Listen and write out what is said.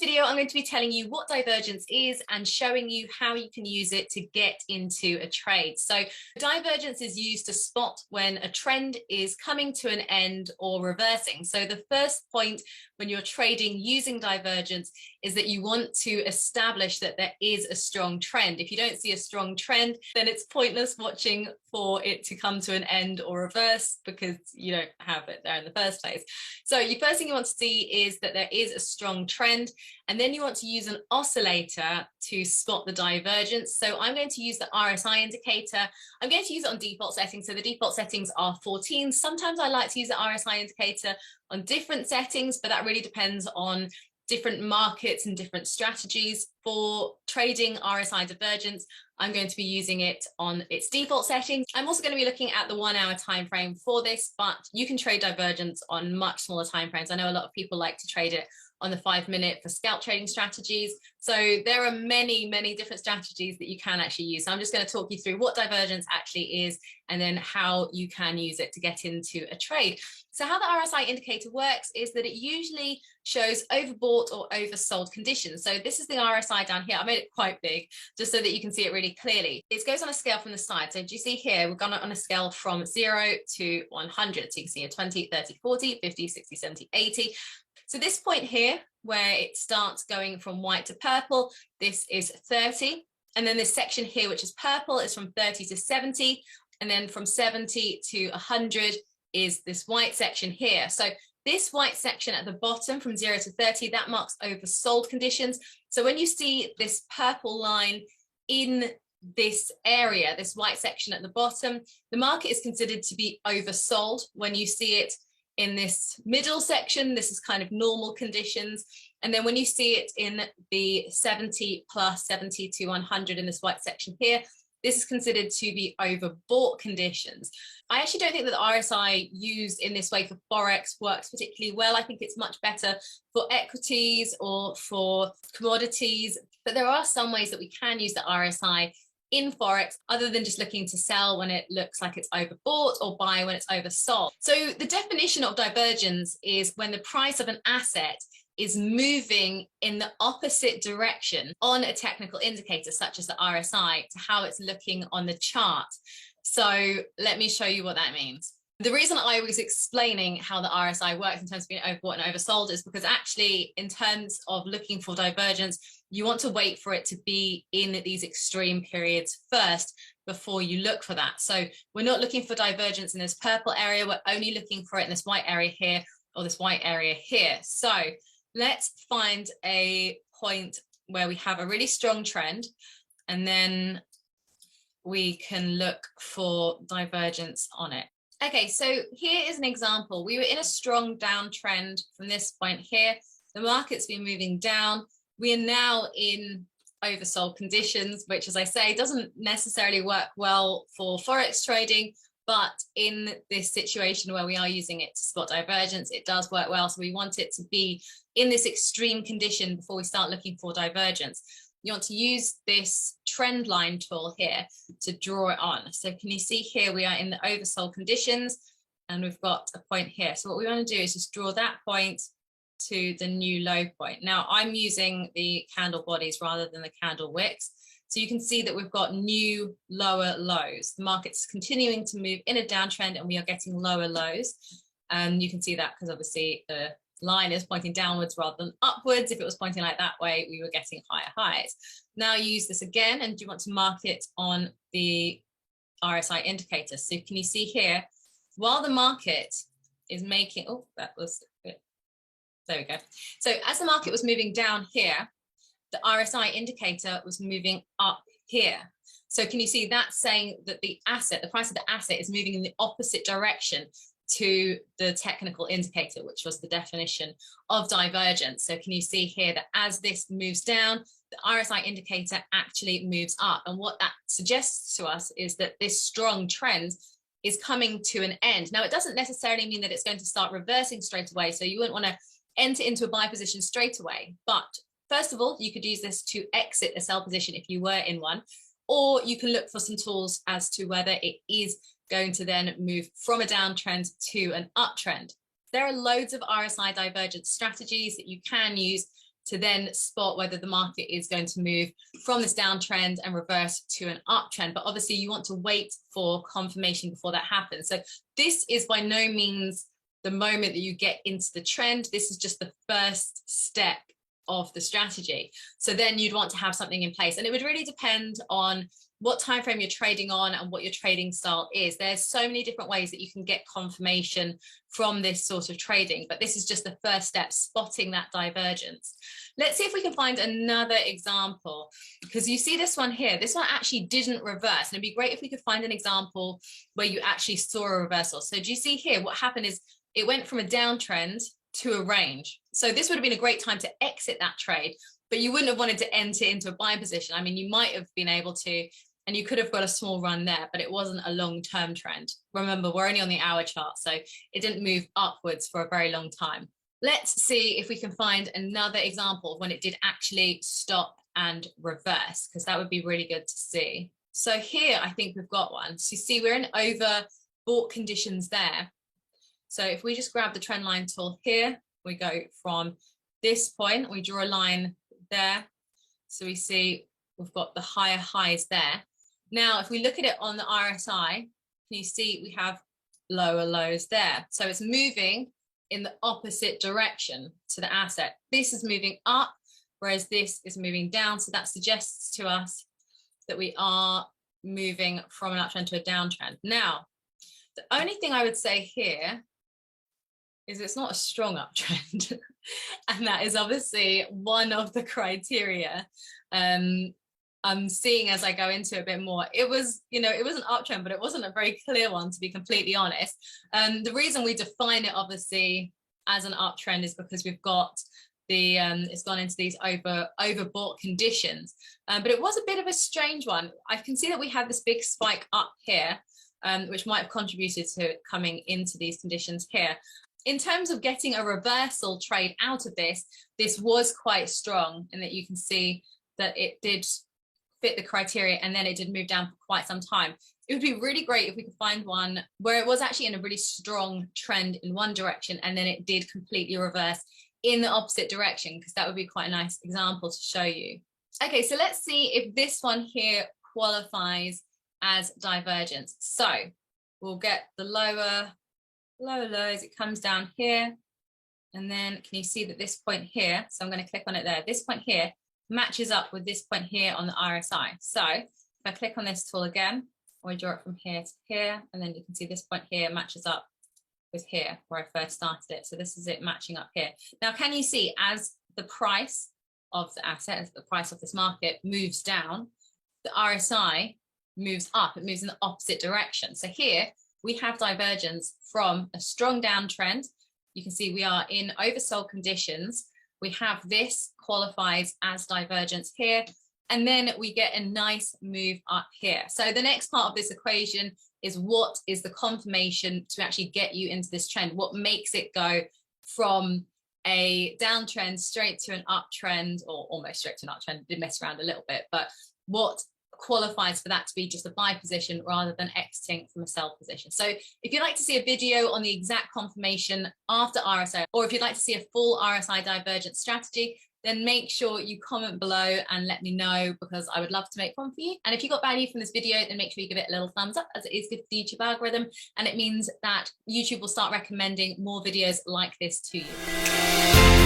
video, I'm going to be telling you what divergence is and showing you how you can use it to get into a trade. So divergence is used to spot when a trend is coming to an end or reversing. So the first point when you're trading using divergence is that you want to establish that there is a strong trend. If you don't see a strong trend, then it's pointless watching for it to come to an end or reverse because you don't have it there in the first place. So the first thing you want to see is that there is a strong trend, and then you want to use an oscillator to spot the divergence. So I'm going to use the RSI indicator. I'm going to use it on default settings. So the default settings are 14. Sometimes I like to use the RSI indicator on different settings, but that really depends on different markets and different strategies. For trading RSI divergence, I'm going to be using it on its default settings. I'm also going to be looking at the 1 hour time frame for this, but you can trade divergence on much smaller time frames. I know a lot of people like to trade it on the 5 minute for scalp trading strategies. So there are many different strategies that you can actually use. So I'm just going to talk you through what divergence actually is and then how you can use it to get into a trade. So how the RSI indicator works is that it usually shows overbought or oversold conditions. So this is the RSI down here. I made it quite big just so that you can see it really clearly. It goes on a scale from the side. So do you see here, we've gone on a scale from 0 to 100. So you can see a 20, 30, 40, 50, 60, 70, 80. So this point here, where it starts going from white to purple, this is 30. And then this section here, which is purple, is from 30 to 70. And then from 70 to 100 is this white section here. So this white section at the bottom from 0 to 30, that marks oversold conditions. So when you see this purple line in this area, this white section at the bottom, the market is considered to be oversold. When you see it in this middle section, this is kind of normal conditions. And then when you see it in the 70 plus 70 to 100 in this white section here, this is considered to be overbought conditions. I actually don't think that the RSI used in this way for Forex works particularly well. I think it's much better for equities or for commodities, but there are some ways that we can use the RSI in Forex other than just looking to sell when it looks like it's overbought or buy when it's oversold. So the definition of divergence is when the price of an asset is moving in the opposite direction on a technical indicator such as the RSI to how it's looking on the chart. So let me show you what that means. The reason I was explaining how the RSI works in terms of being overbought and oversold is because actually in terms of looking for divergence, you want to wait for it to be in these extreme periods first before you look for that. So we're not looking for divergence in this purple area, we're only looking for it in this white area here or this white area here. So let's find a point where we have a really strong trend and then we can look for divergence on it. Okay, so here is an example. We were in a strong downtrend from this point here. The market's been moving down. We are now in oversold conditions, which, as I say, doesn't necessarily work well for Forex trading, but in this situation where we are using it to spot divergence, it does work well. So we want it to be in this extreme condition before we start looking for divergence. You want to use this trend line tool here to draw it on. So can you see here, we are in the oversold conditions and we've got a point here. So what we want to do is just draw that point to the new low point. Now I'm using the candle bodies rather than the candle wicks. So you can see that we've got new lower lows. The market's continuing to move in a downtrend and we are getting lower lows. And you can see that because obviously the line is pointing downwards rather than upwards. If it was pointing like that way, we were getting higher highs. Now you use this again and you want to mark it on the RSI indicator. So can you see here, while the market is making, oh, that was it. There we go. So as the market was moving down here, the RSI indicator was moving up here. So can you see that's saying that the asset, the price of the asset is moving in the opposite direction to the technical indicator, which was the definition of divergence. So can you see here that as this moves down, the RSI indicator actually moves up. And what that suggests to us is that this strong trend is coming to an end. Now, it doesn't necessarily mean that it's going to start reversing straight away. So you wouldn't want to enter into a buy position straight away. But first of all, you could use this to exit a sell position if you were in one, or you can look for some tools as to whether it is going to then move from a downtrend to an uptrend. There are loads of RSI divergence strategies that you can use to then spot whether the market is going to move from this downtrend and reverse to an uptrend. But obviously you want to wait for confirmation before that happens. So this is by no means the moment that you get into the trend. This is just the first step of the strategy. So then you'd want to have something in place, and it would really depend on what time frame you're trading on and what your trading style is. There's so many different ways that you can get confirmation from this sort of trading, but this is just the first step, spotting that divergence. Let's see if we can find another example, because you see this one here, this one actually didn't reverse, and it'd be great if we could find an example where you actually saw a reversal. So do you see here what happened is it went from a downtrend to a range. So this would have been a great time to exit that trade, but you wouldn't have wanted to enter into a buy position. I mean, you might have been able to, and you could have got a small run there, but it wasn't a long-term trend. Remember, we're only on the hour chart, so it didn't move upwards for a very long time. Let's see if we can find another example of when it did actually stop and reverse, because that would be really good to see. So here, I think we've got one. So you see, we're in overbought conditions there. So if we just grab the trend line tool here, we go from this point, we draw a line there. So we see we've got the higher highs there. Now, if we look at it on the RSI, can you see we have lower lows there? So it's moving in the opposite direction to the asset. This is moving up, whereas this is moving down. So that suggests to us that we are moving from an uptrend to a downtrend. Now, the only thing I would say here is it's not a strong uptrend. And that is obviously one of the criteria I'm seeing as I go into a bit more. It was, it was an uptrend, but it wasn't a very clear one, to be completely honest. The reason we define it obviously as an uptrend is because we've got the it's gone into these overbought conditions, but it was a bit of a strange one. I can see that we had this big spike up here, which might have contributed to it coming into these conditions here. In terms of getting a reversal trade out of this was quite strong, in that you can see that it did fit the criteria, and then it did move down for quite some time. It would be really great if we could find one where it was actually in a really strong trend in one direction, and then it did completely reverse in the opposite direction, because that would be quite a nice example to show you. Okay, so let's see if this one here qualifies as divergence. So we'll get the lower lows, it comes down here, and then can you see that this point here, so I'm going to click on it there, this point here matches up with this point here on the RSI. So if I click on this tool again, I draw it from here to here, and then you can see this point here matches up with here where I first started it. So this is it matching up here. Now, can you see as the price of the asset, as the price of this market moves down, the RSI moves up, it moves in the opposite direction. So here we have divergence from a strong downtrend. You can see we are in oversold conditions. We have this qualifies as divergence here, and then we get a nice move up here. So the next part of this equation is, what is the confirmation to actually get you into this trend? What makes it go from a downtrend straight to an uptrend, or almost straight to an uptrend? Did mess around a little bit, but what qualifies for that to be just a buy position rather than exiting from a sell position? So if you'd like to see a video on the exact confirmation after RSI, or if you'd like to see a full RSI divergence strategy, then make sure you comment below and let me know, because I would love to make one for you. And if you got value from this video, then make sure you give it a little thumbs up, as it is good for the YouTube algorithm, and it means that YouTube will start recommending more videos like this to you.